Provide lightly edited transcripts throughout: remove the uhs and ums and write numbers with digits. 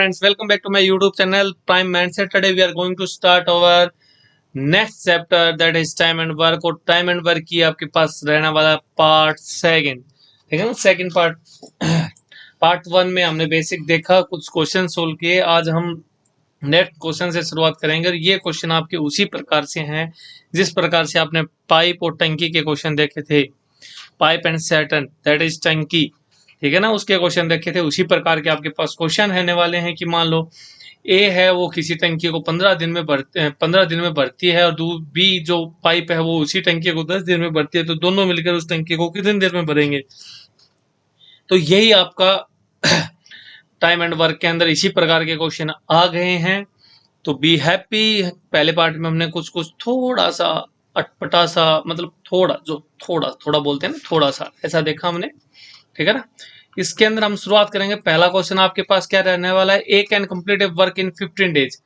Friends, welcome back to my YouTube channel Prime Mindset. Today we are going to start our next chapter, that is time and work. और time and work की आपके पास रहने वाला part second, ठीक है ना। Second part one में हमने बेसिक देखा, कुछ क्वेश्चन सोल्व किए। आज हम नेक्स्ट क्वेश्चन से शुरुआत करेंगे और ये क्वेश्चन आपके उसी प्रकार से हैं जिस प्रकार से आपने पाइप और टंकी के क्वेश्चन देखे थे। Pipe and Saturn, that is टंकी, ठीक है ना, उसके क्वेश्चन देखे थे। उसी प्रकार के आपके पास क्वेश्चन रहने वाले हैं कि मान लो ए है वो किसी टंकी को 15 दिन में भरती है और बी जो पाइप है वो उसी टंकी को 10 दिन में भरती है, तो दोनों मिलकर उस टंकी को कितनी देर में भरेंगे। तो यही आपका टाइम एंड वर्क के अंदर इसी प्रकार के क्वेश्चन आ गए हैं। तो बी हैप्पी, पहले पार्ट में हमने कुछ थोड़ा सा अटपटा सा, मतलब थोड़ा बोलते हैं ना, थोड़ा सा ऐसा देखा हमने, ठीक है ना। इसके अंदर हम शुरुआत करेंगे। पहला क्वेश्चन आपके पास क्या रहने वाला है, A can complete a work in 15 days.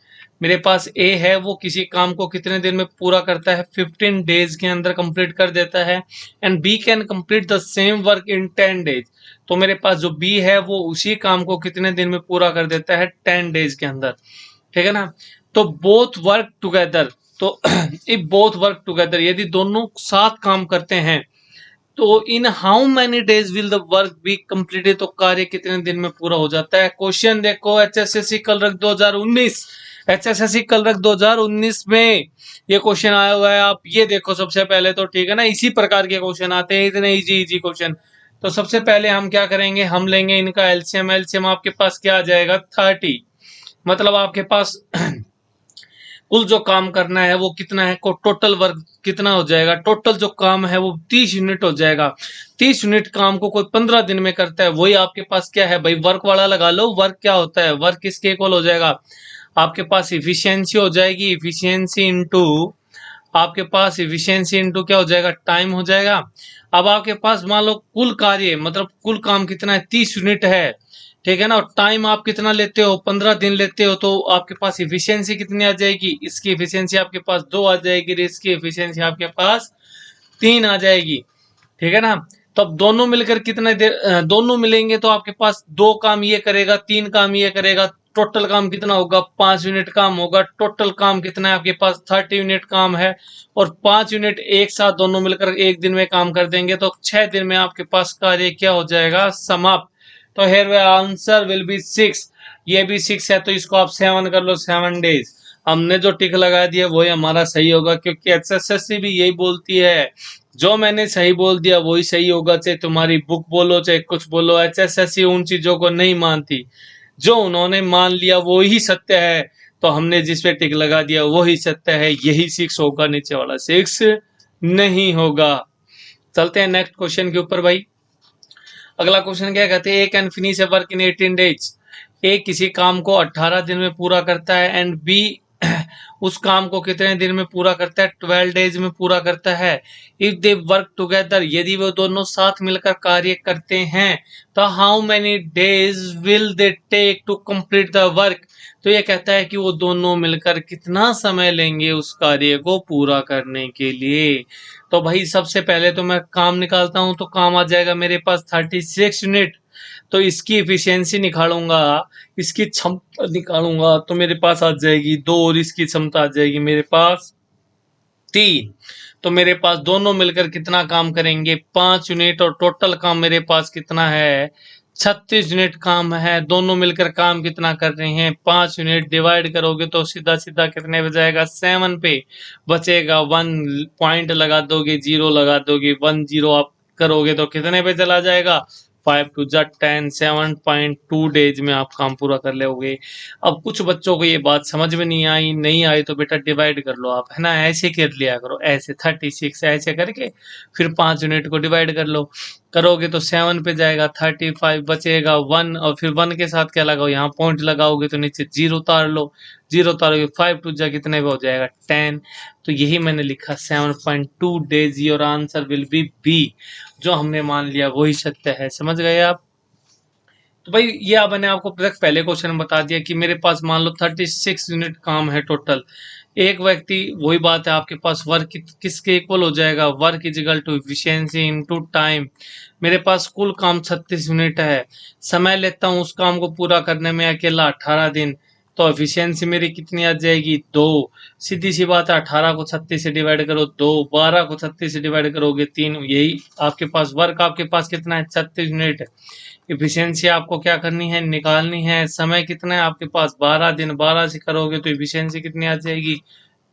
मेरे पास ए है वो किसी काम को कितने दिन में पूरा करता है, 15 डेज के अंदर कंप्लीट कर देता है। And B can complete the same work in 10 days. तो मेरे पास जो बी है वो उसी काम को कितने दिन में पूरा कर देता है, 10 डेज के अंदर, ठीक है ना। तो बोथ वर्क टुगेदर, तो इफ बोथ वर्क टुगेदर, यदि दोनों साथ काम करते हैं तो in how many days will the work be completed, तो कार्य कितने दिन में पूरा हो जाता है। क्वेश्चन देखो, एचएसएससी कल रख 2019, एचएसएससी कल रख 2019 में ये क्वेश्चन आया हुआ है। आप ये देखो सबसे पहले तो, ठीक है ना, इसी प्रकार के क्वेश्चन आते हैं, इतने इजी क्वेश्चन। तो सबसे पहले हम क्या करेंगे, हम लेंगे इनका एलसीएम। एलसीएम आपके पास क्या आ जाएगा, 30, मतलब आपके पास कुल जो काम करना है वो कितना है, को टोटल वर्क कितना हो जाएगा, टोटल जो काम है वो 30 यूनिट हो जाएगा। 30 यूनिट काम को कोई 15 दिन में करता है, वही आपके पास क्या है भाई, वर्क वाला लगा लो। वर्क क्या होता है, वर्क किसके इक्वल हो जाएगा, आपके पास इफिशियंसी हो जाएगी। इफिशियंसी इंटू आपके पास इफिशियंसी इंटू क्या हो जाएगा, टाइम हो जाएगा। अब आपके पास मान लो कुल कार्य, मतलब कुल काम कितना है, 30 यूनिट है, ठीक है ना। और टाइम आप कितना लेते हो, 15 दिन लेते हो, तो आपके पास इफिशियंसी कितनी आ जाएगी, इसकी इफिशियंसी आपके पास 2 आ जाएगी, इसकी इफिशियंसी आपके पास 3 आ जाएगी, ठीक है ना। तो अब दोनों मिलकर कितना देर, दोनों मिलेंगे तो आपके पास 2 काम ये करेगा, 3 काम ये करेगा, टोटल काम कितना होगा, 5 यूनिट काम होगा। टोटल काम कितना है आपके पास, 30 यूनिट काम है, और 5 यूनिट एक साथ दोनों मिलकर एक दिन में काम कर देंगे, तो 6 दिन में आपके पास कार्य क्या हो जाएगा, समाप्त। तो हेयर आंसर विल बी 6, ये भी 6 है तो इसको आप 7 कर लो, 7 डेज। हमने जो टिक लगा दिया वही हमारा सही होगा, क्योंकि एचएसएससी भी यही बोलती है, जो मैंने सही बोल दिया वही सही होगा, चाहे तुम्हारी बुक बोलो चाहे कुछ बोलो। एचएसएससी उन चीजों को नहीं मानती, जो उन्होंने मान लिया वो ही सत्य है, तो हमने जिस पे टिक लगा दिया वही सत्य है, यही 6 होगा, नीचे वाला 6 नहीं होगा। चलते हैं नेक्स्ट क्वेश्चन के ऊपर भाई। अगला क्वेश्चन क्या कहते हैं, A can finish a work in 18 days. A किसी काम को 18 दिन में पूरा करता है, एंड बी उस काम को कितने दिन में पूरा करता है, 12 डेज में पूरा करता है। इफ दे वर्क टुगेदर, यदि वो दोनों साथ मिलकर कार्य करते हैं, तो how many days will they take to complete the work. तो ये कहता है कि वो दोनों मिलकर कितना समय लेंगे उस कार्य को पूरा करने के लिए। तो भाई सबसे पहले तो मैं काम निकालता हूं, तो काम आ जाएगा मेरे पास 36 यूनिट। तो इसकी इफिशियंसी निकालूंगा, इसकी क्षमता निकालूंगा, तो मेरे पास आ जाएगी 2, और इसकी क्षमता आ जाएगी मेरे पास 3। तो मेरे पास दोनों मिलकर कितना काम करेंगे, 5 यूनिट, और टोटल काम मेरे पास कितना है, 36 यूनिट काम है। दोनों मिलकर काम कितना कर रहे हैं, 5 यूनिट। डिवाइड करोगे तो सीधा सीधा कितने बजाएगा, 7 पे बचेगा। 1 पॉइंट लगा दोगे, 0 लगा दोगे, 1 0 आप करोगे तो कितने पे चला जाएगा, 5 2 जा 10, 7.2 डेज में आप काम पूरा कर लोगे। अब कुछ बच्चों को ये बात समझ में नहीं आई तो बेटा डिवाइड कर लो आप, है ना, ऐसे कर लिया करो, ऐसे 36 ऐसे करके फिर 5 यूनिट को डिवाइड कर लो, करोगे तो 7 पे जाएगा, 35 बचेगा 1, और फिर 1 के साथ क्या लगाओ, यहाँ पॉइंट लगाओगे तो नीचे 0 उतार लो, 0 उतारोगे 5 2 जा कितने पे हो जाएगा, 10। तो यही मैंने लिखा 7.2 days, your answer will be B, जो हमने मान लिया वही सत्य है। समझ गए आप। तो भाई ये अब मैंने आपको पहले क्वेश्चन में बता दिया कि मेरे पास मान लो 36 यूनिट काम है टोटल। एक व्यक्ति, वही बात है, आपके पास वर्क किसके इक्वल हो जाएगा, work is equal to efficiency into time. मेरे पास कुल काम 36 यूनिट है, समय लेता हूँ उस काम को पूरा करने में अकेला 18 दिन, तो एफिशिएंसी मेरी कितनी आ जाएगी, 2। सीधी सी बात है, 18 को 36 से डिवाइड करो 2, 12 को 36 से डिवाइड करोगे 3, यही आपके पास वर्क आपके पास कितना है, 36 यूनिट। इफिशियंसी आपको क्या करनी है, निकालनी है। समय कितना है आपके पास, 12 दिन, 12 से करोगे तो इफिशियंसी कितनी आ जाएगी,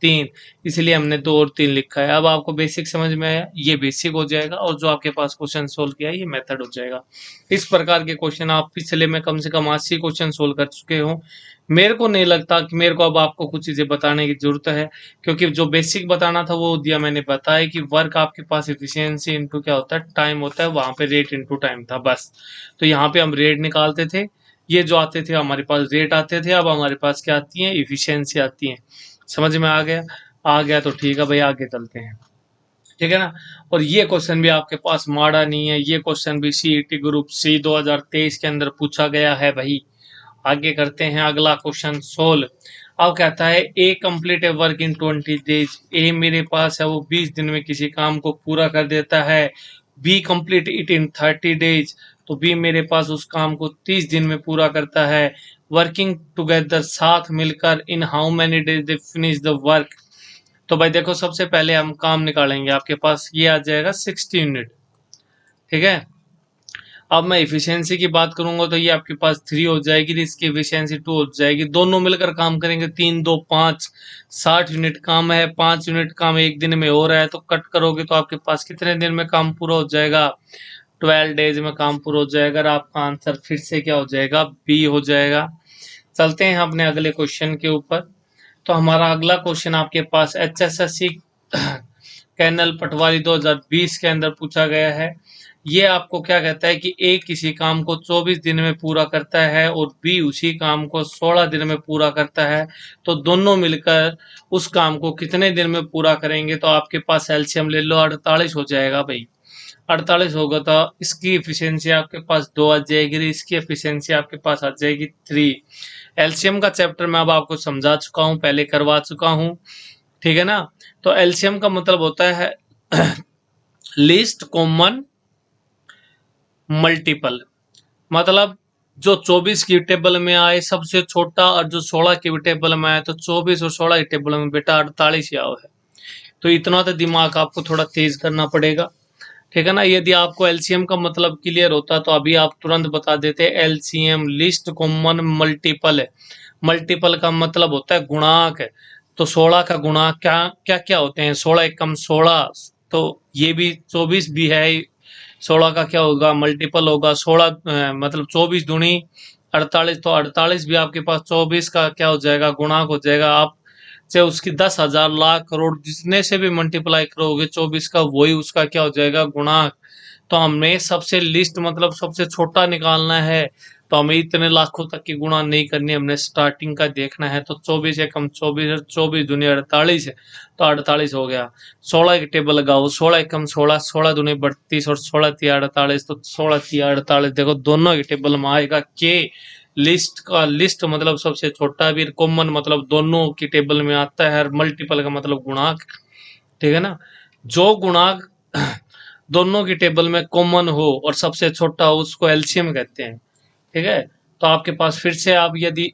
3। इसलिए हमने 2 और 3 लिखा है। अब आपको बेसिक समझ में आया, ये बेसिक हो जाएगा, और जो आपके पास क्वेश्चन सोल्व किया ये मेथड हो जाएगा। इस प्रकार के क्वेश्चन आप पिछले में कम से कम 80 क्वेश्चन सोल्व कर चुके हो। मेरे को नहीं लगता कि मेरे को अब आपको कुछ चीजें बताने की जरूरत है, क्योंकि जो बेसिक बताना था वो दिया मैंने, बताया कि वर्क आपके पास एफिशिएंसी इनटू क्या होता है, टाइम होता है, वहां पे रेट इनटू टाइम था बस। तो यहाँ पे हम रेट निकालते थे, ये जो आते थे हमारे पास रेट आते थे, अब हमारे पास क्या आती है, इफिशियंसी आती है। समझ में आ गया, आ गया तो ठीक है भाई, आगे चलते हैं, ठीक है ना। और ये क्वेश्चन भी आपके पास माड़ा नहीं है, ये क्वेश्चन भी सीईटी ग्रुप सी 2023 के अंदर पूछा गया है भाई। आगे करते हैं अगला क्वेश्चन सोल्व। अब कहता है A complete a work in 20 days. A मेरे पास है, वो 20 दिन में किसी काम को पूरा कर देता है। B complete it in 30 days, तो बी मेरे पास उस काम को 30 दिन में पूरा करता है। वर्किंग टुगेदर, साथ मिलकर, in how many days they finish the work. तो भाई देखो, सबसे पहले हम काम निकालेंगे, आपके पास ये आ जाएगा 60 यूनिट, ठीक है। अब मैं इफिशियंसी की बात करूंगा तो ये आपके पास 3 हो जाएगी, इसकी इफिशियंसी 2 हो जाएगी। दोनों मिलकर काम करेंगे, 3 2 5, 60 यूनिट काम है, 5 यूनिट काम एक दिन में हो रहा है, तो कट करोगे तो आपके पास कितने दिन में काम पूरा हो जाएगा, 12 डेज में काम पूरा हो जाएगा। और आपका आंसर फिर से क्या हो जाएगा, बी हो जाएगा। चलते हैं अपने अगले क्वेश्चन के ऊपर। तो हमारा अगला क्वेश्चन आपके पास HSSC कैनल पटवारी 2020 के अंदर पूछा गया है। ये आपको क्या कहता है कि ए किसी काम को 24 दिन में पूरा करता है और बी उसी काम को 16 दिन में पूरा करता है, तो दोनों मिलकर उस काम को कितने दिन में पूरा करेंगे। तो आपके पास एलसीएम ले लो, 48 हो जाएगा भाई। 48 होगा तो इसकी एफिशिएंसी आपके पास 2 आ जाएगी, इसकी एफिशिएंसी आपके पास आ जाएगी 3। एलसीएम का चैप्टर मैं अब आपको समझा चुका हूँ, पहले करवा चुका हूँ, ठीक है ना। तो एलसीएम का मतलब होता है लीस्ट कॉमन मल्टीपल, मतलब जो 24 की टेबल में आए सबसे छोटा, और जो 16 की टेबल में आए, तो 24 और 16 की टेबल में बेटा 48 ही आओ है। तो इतना तो दिमाग आपको थोड़ा तेज करना पड़ेगा, ठीक है ना। यदि आपको एलसीएम का मतलब क्लियर होता तो अभी आप तुरंत बता देते, एलसीएम लिस्ट कॉमन मल्टीपल है। मल्टीपल का मतलब होता है गुणांक है। तो 16 का गुणांक क्या क्या क्या होते हैं, 16 एकम 16, तो ये भी 24 भी है, 16 का क्या होगा, मल्टीपल होगा 16, मतलब 24 दूनी 48, तो 48 भी आपके पास 24 का क्या हो जाएगा, गुणांक हो जाएगा। आप चाहे उसकी 10,000 लाख करोड़ जितने से भी मल्टीप्लाई करोगे 24 का, वही उसका क्या हो जाएगा, गुणांक। तो हमें सबसे लिस्ट मतलब सबसे छोटा निकालना है, तो हमें इतने लाखों तक की गुणा नहीं करनी, हमने स्टार्टिंग का देखना है। तो 24 एकम 24, 24 दूनी 48 है, तो 48 हो गया। 16 की टेबल लगाओ, 16 एकम 16, 16 दूनी 32 और 16 तिया 48, तो 16 तिया 48, देखो दोनों की टेबल में आएगा के। लिस्ट का लिस्ट मतलब सबसे छोटा भी, कॉमन मतलब दोनों की टेबल में आता है, और मल्टीपल का मतलब गुणांक, ठीक है ना। जो गुणांक दोनों की टेबल में कॉमन हो और सबसे छोटा हो उसको एलसीएम कहते हैं, ठीक है। तो आपके पास फिर से, आप यदि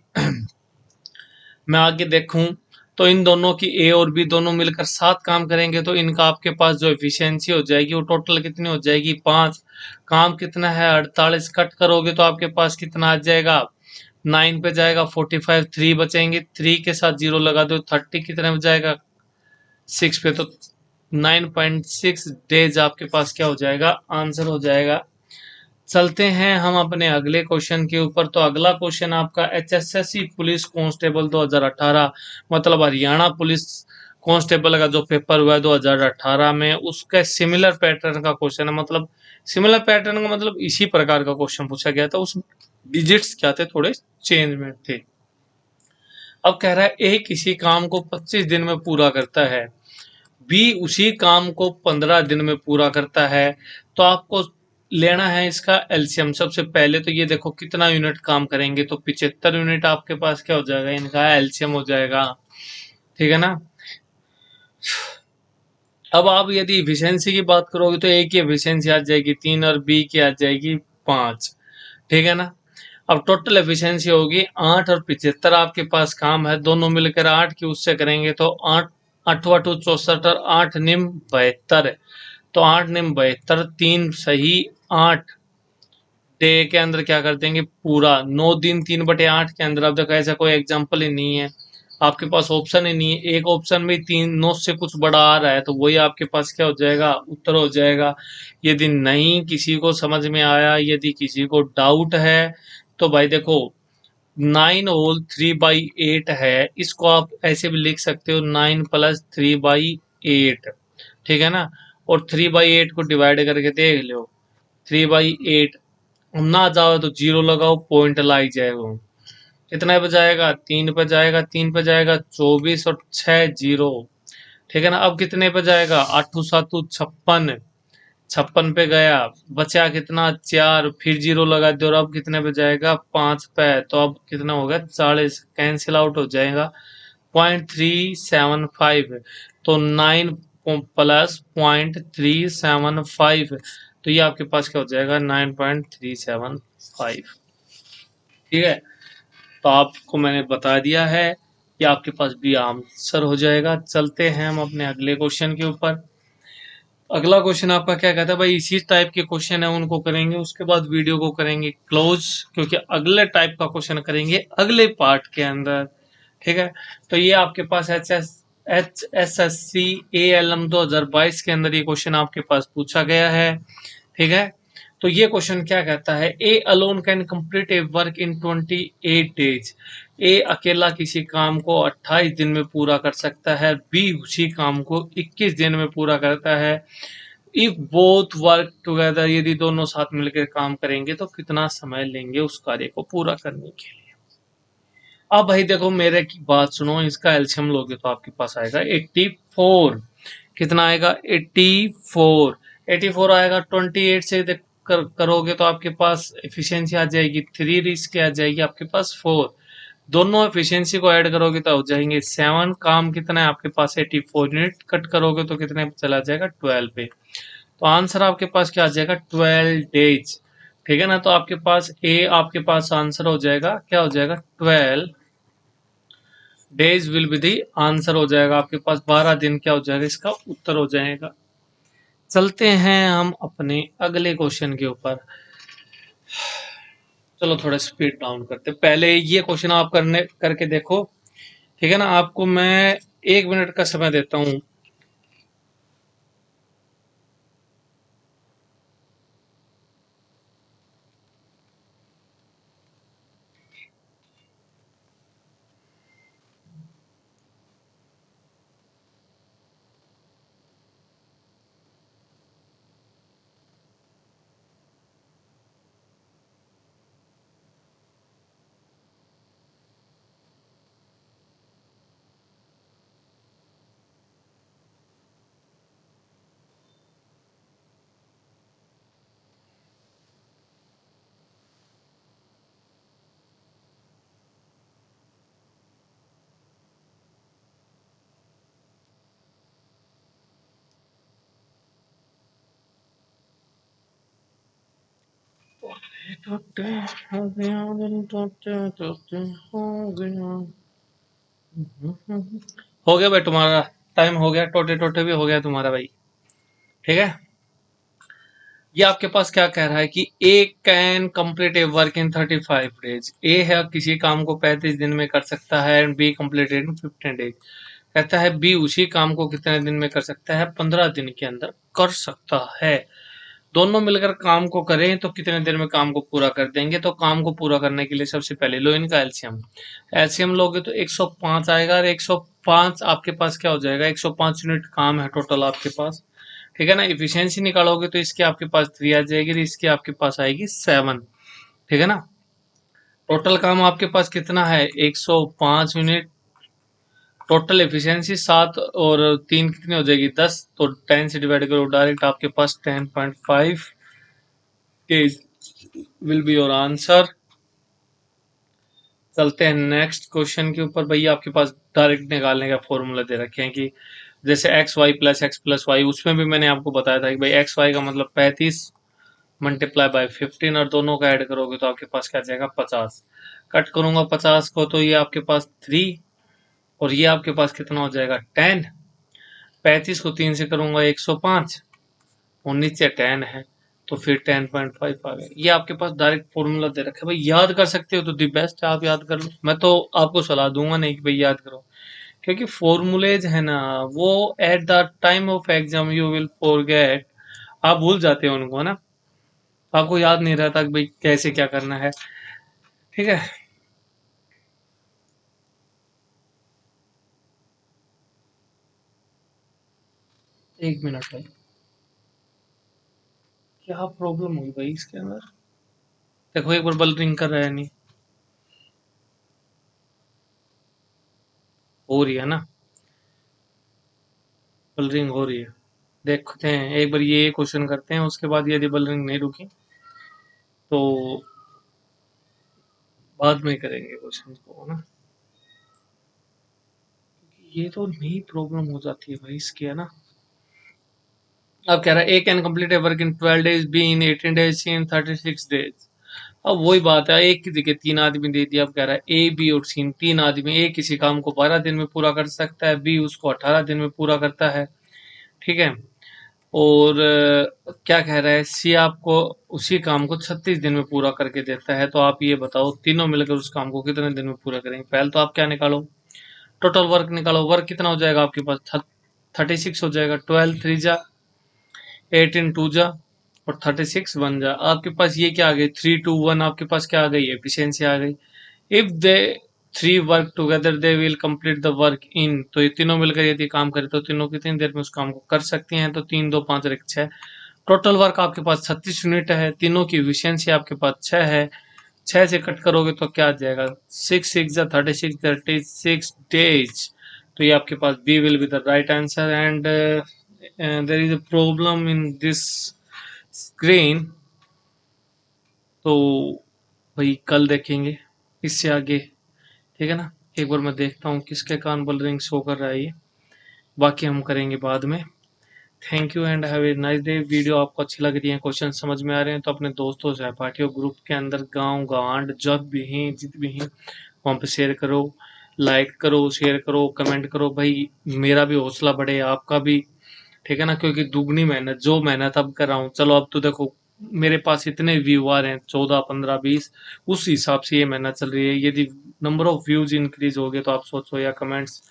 मैं आगे देखूं तो इन दोनों की ए और बी दोनों मिलकर 7 काम करेंगे, तो इनका आपके पास जो एफिशिएंसी हो जाएगी वो टोटल कितनी हो जाएगी, 5। काम कितना है, 48, कट करोगे तो आपके पास कितना आ जाएगा, 9 पे जाएगा, 45, 3 बचेंगे, 3 के साथ 0 लगा दो, 30 कितने में जाएगा, 6 पे, तो 9.6 डेज आपके पास क्या हो जाएगा, आंसर हो जाएगा। चलते हैं हम अपने अगले क्वेश्चन के ऊपर। तो अगला क्वेश्चन आपका HSSC पुलिस कांस्टेबल 2018, मतलब हरियाणा पुलिस कांस्टेबल का जो पेपर हुआ है 2018 में, उसका सिमिलर पैटर्न का क्वेश्चन है। मतलब सिमिलर पैटर्न का मतलब इसी प्रकार का क्वेश्चन पूछा गया था, उस डिजिट्स क्या थे, थोड़े चेंज में थे। अब कह रहा है ए किसी काम को 25 दिन में पूरा करता है, बी उसी काम को 15 दिन में पूरा करता है, तो आपको लेना है इसका एलसीएम। सबसे पहले तो ये देखो कितना यूनिट काम करेंगे, तो 75 यूनिट आपके पास क्या हो जाएगा, इनका एलसीएम हो जाएगा। ठीक है ना। अब आप यदि इफिशियंसी की बात करोगे तो ए की एफिशिएंसी आ जाएगी 3 और बी की आ जाएगी 5। ठीक है ना। अब टोटल एफिशिएंसी होगी 8 और 75 आपके पास काम है, दोनों मिलकर 8 की उससे करेंगे तो 8 8वां 2 64 और 8 निम 72 है। तो 8 निम 72, 3 सही 8 डे के अंदर क्या कर देंगे पूरा 9 दिन 3/8 के अंदर। अब देखो ऐसा कोई एग्जांपल ही नहीं है, आपके पास ऑप्शन ही नहीं है, एक ऑप्शन में 3 9 से कुछ बड़ा आ रहा है तो वही आपके पास क्या हो जाएगा, उत्तर हो जाएगा। यदि नहीं किसी को समझ में आया, यदि किसी को डाउट है तो भाई देखो 9 होल 3/8 है, इसको आप ऐसे भी लिख सकते हो 9 + 3/8। ठीक है ना। और 3/8 को डिवाइड करके देख लो, 3/8 ना जाओ तो जीरो लगाओ, पॉइंट लाई जाएगा। कितने पे जाएगा, 3 पे जाएगा, 3 पे जाएगा 24 और 6 जीरो। ठीक है ना। अब कितने पे जाएगा, 8 7 56, 56 पे गया, बचा कितना 4, फिर जीरो लगा दो और अब कितने पे जाएगा 5 पे, तो अब कितना होगा 40, कैंसिल आउट हो जाएगा 0.375। तो 9 + 0.375, तो ये आपके पास क्या हो जाएगा 9.375। ठीक है। तो आपको मैंने बता दिया है कि आपके पास भी आंसर हो जाएगा। चलते हैं हम अपने अगले क्वेश्चन के ऊपर। अगला क्वेश्चन आपका क्या कहता है भाई, इसी टाइप के क्वेश्चन है उनको करेंगे, उसके बाद वीडियो को करेंगे क्लोज, क्योंकि अगले टाइप का क्वेश्चन करेंगे अगले पार्ट के अंदर। ठीक है। तो ये आपके पास HSSC ALM 2022 के अंदर ये क्वेश्चन आपके पास पूछा गया है। ठीक है। तो ये क्वेश्चन क्या कहता है, A alone can complete a work in 28 days. A अकेला किसी काम को 28 दिन में पूरा कर सकता है, बी उसी काम को 21 दिन में पूरा करता है। इफ बोथ वर्क टुगेदर, यदि दोनों साथ मिलकर काम करेंगे तो कितना समय लेंगे उस कार्य को पूरा करने के लिए। अब भाई देखो मेरे की बात सुनो, इसका एल्शियम लोगे तो आपके पास आएगा 84। कितना आएगा 84। 84 आएगा, 28 से करोगे तो आपके पास एफिशिएंसी आ जाएगी 3, रिस्क आ जाएगी आपके पास 4। दोनों एफिशिएंसी को ऐड करोगे तो हो जाएंगे 7। काम कितना है आपके पास 84 यूनिट, कट करोगे तो कितने पे चला जाएगा 12 पे। तो आंसर आपके पास क्या आ जाएगा 12 डेज। ठीक है ना। तो आपके पास ए आपके पास आंसर हो जाएगा, क्या हो जाएगा 12 days will be the answer हो जाएगा आपके पास। 12 दिन क्या हो जाएगा, इसका उत्तर हो जाएगा। चलते हैं हम अपने अगले क्वेश्चन के ऊपर। चलो थोड़ा स्पीड डाउन करते हैं। पहले ये क्वेश्चन आप करके देखो। ठीक है ना। आपको मैं 1 मिनट का समय देता हूँ। टूटे हो गया दिल, टूटे टूटे हो गया। हो गया भाई तुम्हारा टाइम हो गया, टोटे टोटे भी हो गया तुम्हारा भाई। ठीक है। ये आपके पास क्या कह रहा है कि A can complete a work in 35 days. A है किसी काम को 35 दिन में कर सकता है, and B complete in 15 days. कहता है बी उसी काम को कितने दिन में कर सकता है, 15 दिन के अंदर कर सकता है। दोनों मिलकर काम को करें तो कितने देर में काम को पूरा कर देंगे। तो काम को पूरा करने के लिए सबसे पहले लो इनका एलसीएम। एलसीएम लोगे तो 105 आएगा, और 105 आपके पास क्या हो जाएगा, 105 यूनिट काम है टोटल आपके पास। ठीक है ना। इफिशियंसी निकालोगे तो इसके आपके पास 3 आ जाएगी, और इसके आपके पास आएगी 7। ठीक है ना। टोटल काम आपके पास कितना है 105 यूनिट। टोटल एफिशिएंसी 7 और 3 कितनी हो जाएगी 10, तो 10 से डिवाइड करो डायरेक्ट आपके पास 10.5 days will be your answer. चलते हैं नेक्स्ट क्वेश्चन के ऊपर। भैया आपके पास डायरेक्ट निकालने का फॉर्मूला दे रखे हैं कि जैसे x+y उसमें भी मैंने आपको बताया था कि भाई xy का मतलब 35 मल्टीप्लाई बाय 15 और दोनों का ऐड करोगे तो आपके पास क्या जाएगा 50। कट करूंगा 50 को तो ये आपके पास 3 और ये आपके पास कितना हो जाएगा 10। 35 को 3 से करूंगा 105 और नीचे 10 है तो फिर 10.5 आ गया। ये आपके पास डायरेक्ट फॉर्मूला दे रखा है। भाई याद कर सकते हो तो दी बेस्ट है, आप याद कर लो। मैं तो आपको सलाह दूंगा नहीं कि भाई याद करो, क्योंकि फॉर्मूलेज है ना वो at the time of exam you will forget, आप भूल जाते हो उनको ना, आपको याद नहीं रहता कि भाई कैसे क्या करना है। ठीक है, एक मिनट भाई, क्या प्रॉब्लम हुई भाई इसके अंदर? देखो एक बार बल रिंग कर रहा है, नहीं हो रही है ना, बल रिंग हो रही है। देखते हैं एक बार ये क्वेश्चन करते हैं, उसके बाद यदि बल रिंग नहीं रुकी तो बाद में करेंगे क्वेश्चन को ना। ये तो नई प्रॉब्लम हो जाती है भाई इसकी, है ना। अब कह रहा है A can complete a work in 12 days, B in 18 days, C in 36 days. अब वही बात है, एक की जगह तीन आदमी दे दिया। अब कह रहा है ए बी और सी तीन आदमी, ए किसी काम को 12 दिन में पूरा कर सकता है, बी उसको 18 दिन में पूरा करता है, ठीक है। और क्या कह रहा है, सी आपको उसी काम को 36 दिन में पूरा करके देता है। तो आप ये बताओ तीनों मिलकर उस काम को कितने दिन में पूरा करेंगे। पहले तो आप क्या निकालो, टोटल वर्क निकालो। वर्क कितना हो जाएगा आपके पास 36 हो जाएगा। 12 3 जा, 18 2 जा और 36 1 जा। आपके पास ये क्या आ गई 3 2 1, आपके पास क्या आ गई एफिशिएंसी आ गई। If they three work together they will complete the work in, तो ये तीनों मिलकर यदि काम करे तो तीनों कितनी देर में उस काम को कर सकती हैं। तो 3 2 5 और 6, टोटल वर्क आपके पास 36 यूनिट है। तीनों की एफिशिएंसी आपके पास 6 है। 6 से कट करोगे तो क्या आ जाएगा 6 6 जा 36 डेज। तो ये आपके पास B will be the right answer. And there is a problem in this screen, तो भाई कल देखेंगे इससे आगे, ठीक है ना। एक बार मैं देखता हूँ किसके कान बल रिंग शो कर रहा है ये, बाकी हम करेंगे बाद में। Thank you and have a nice day. Video आपको अच्छी लग रही है, क्वेश्चन समझ में आ रहे हैं तो अपने दोस्तों सहपाठियों ग्रुप के अंदर गांव गांड जब भी हैं जित भी हैं वहाँ पे शेयर करो, लाइक करो, शेयर करो, कमेंट करो। भाई मेरा भी हौसला बढ़े, आपका भी, ठीक है ना। क्योंकि दुगनी मेहनत, जो मेहनत अब कर रहा हूँ, चलो अब तो देखो मेरे पास इतने व्यू आ रहे हैं 14 15 20, उस हिसाब से ये मेहनत चल रही है। यदि नंबर ऑफ व्यूज इंक्रीज हो गए तो आप सोचो, या कमेंट्स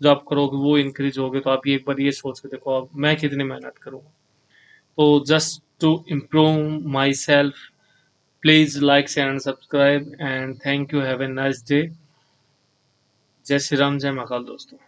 जो आप करोगे वो इंक्रीज हो गए तो आप ये एक बार ये सोच के देखो अब मैं कितनी मेहनत करूँगा। तो just to improve myself, please like share and subscribe and thank you, have a nice day. जय श्री राम, जय महाकाल दोस्तों।